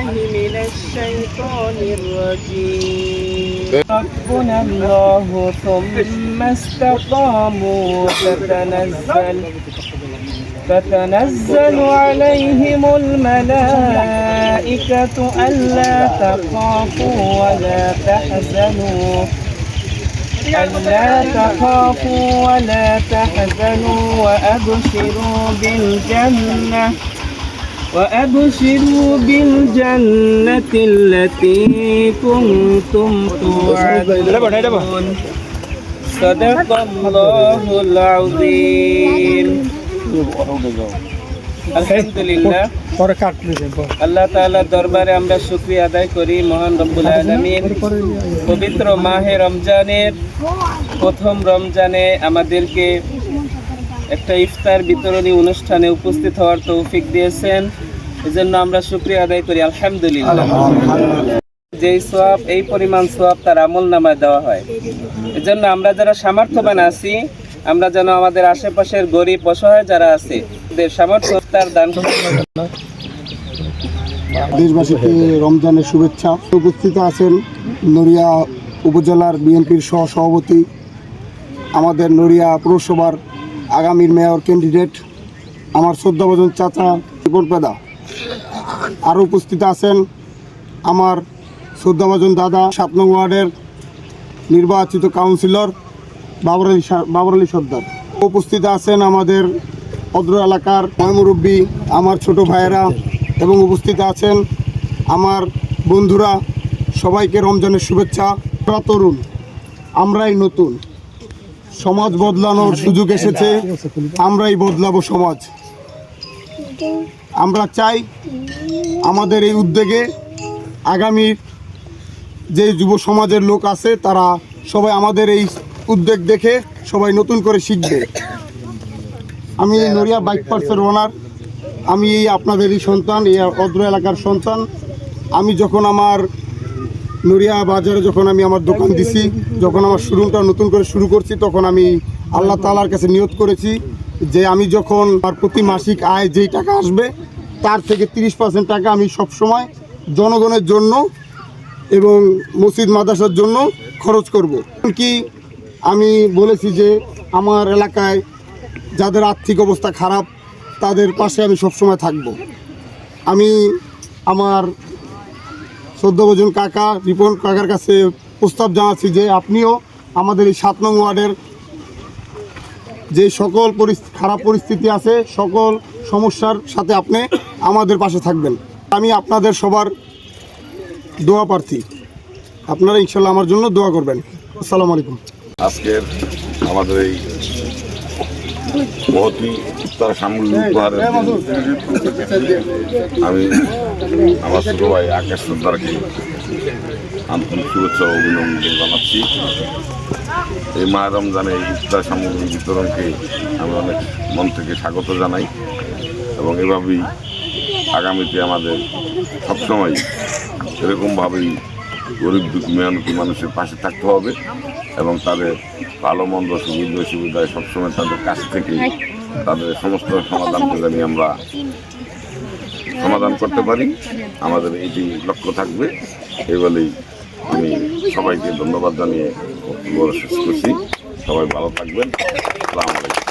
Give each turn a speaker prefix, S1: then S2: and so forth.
S1: من الشيطان الرجيم ربنا الله ثم استقاموا تتنزل عليهم الملائكة ألا تخافوا ولا تحزنوا وأبشروا بالجنة التي كنتم توعدون صدق الله العظيم আলহামদুলিল্লাহ আল্লাহ তাআলার দরবারে আমরা শুকরিয়া আদায় করি। মহান রব্বুল আলামিন পবিত্র মাহে রমজানের প্রথম রমজানে আমাদেরকে একটা ইফতার বিতরণী অনুষ্ঠানে উপস্থিত হওয়ার তৌফিক দিয়েছেন, এজন্য আমরা শুকরিয়া আদায় করি আলহামদুলিল্লাহ। যেই সওয়াব, এই পরিমাণ সওয়াব তার আমলনামায় দেওয়া হয়। এজন্য আমরা যারা সামর্থ্যবান আছি, আমরা যেন আমাদের আশেপাশের গরিব অসহায় যারা আছে তাদের সামর্থ্য তার দান
S2: দেশবাসীকে রমজানের শুভেচ্ছা। উপস্থিত আছেন নড়িয়া উপজেলার বিএনপির সহসভাপতি, আমাদের নড়িয়া পৌরসভার আগামীর মেয়র ক্যান্ডিডেট আমার শ্রদ্ধাভাজন চাচা রিপন পেদা। আরও উপস্থিত আছেন আমার শ্রদ্ধাভাজন দাদা 7 নং ওয়ার্ডের নির্বাচিত কাউন্সিলর বাবর আলী সর্দার। উপস্থিত আছেন আমাদের অদ্র এলাকার মুরব্বী, আমার ছোট ভাইয়েরা, এবং উপস্থিত আছেন আমার বন্ধুরা। সবাইকে রমজানের শুভেচ্ছা। আমরা তরুণ, আমরাই নতুন, সমাজ বদলানোর সুযোগ এসেছে, আমরাই বদলাবো সমাজ। আমরা চাই আমাদের এই উদ্যোগে আগামীর যে যুব সমাজের লোক আছে তারা সবাই আমাদের এই উদ্যোগ দেখে সবাই নতুন করে শিখবে। আমি নড়িয়া বাইক পার্সের ওনার, আমি এই আপনাদেরই সন্তান, এই অদ্র এলাকার সন্তান। আমি যখন আমার নড়িয়া বাজারে যখন আমি আমার দোকান দিছি, যখন আমার শোরুমটা নতুন করে শুরু করছি, তখন আমি আল্লাহ তাআলার কাছে নিয়ত করেছি যে আমি যখন আমার প্রতি মাসিক আয় যেই টাকা আসবে তার থেকে 30% টাকা আমি সবসময় জনগণের জন্য এবং মসজিদ মাদ্রাসার জন্য খরচ করব। কি আমি বলেছি যে আমার এলাকায় যাদের আর্থিক অবস্থা খারাপ তাদের পাশে আমি সবসময় থাকব। আমি আমার শ্রদ্ধাভাজন কাকা রিপন কাকার কাছে প্রস্তাব জানাচ্ছি যে আপনিও আমাদের এই 7 নং ওয়ার্ডের যে সকল খারাপ পরিস্থিতি আছে, সকল সমস্যার সাথে আপনি আমাদের পাশে থাকবেন। আমি আপনাদের সবার দোয়া প্রার্থী, আপনারা ইনশাল্লাহ আমার জন্য দোয়া করবেন। আসসালামু আলাইকুম।
S3: আজকের আমাদের এই মহতি ইফতার সামগ্রী উপহারের আমি আমার ছোট ভাই আকাশ সর্দারকে আন্তরিক শুভেচ্ছা ও অভিনন্দন জানাচ্ছি। এই মাহে রমজানে ইফতার সামগ্রী বিতরণকে আমি অনেক মন থেকে স্বাগত জানাই, এবং এভাবেই আগামীতে আমাদের সবসময় এরকমভাবেই গরিব দুঃখী মেহনতি মানুষের পাশে থাকতে হবে এবং তাদের ভালো মন্দ সুবিধায় সবসময় তাদের কাছ থেকে তাদের সমস্ত সমাধানকে জানি আমরা সমাধান করতে পারি। আমাদের এইটি লক্ষ্য থাকবে। এই বলেই আমি সবাইকে ধন্যবাদ জানিয়ে বক্তব্য শেষ করছি। সবাই ভালো থাকবেন। আসসালামু আলাইকুম।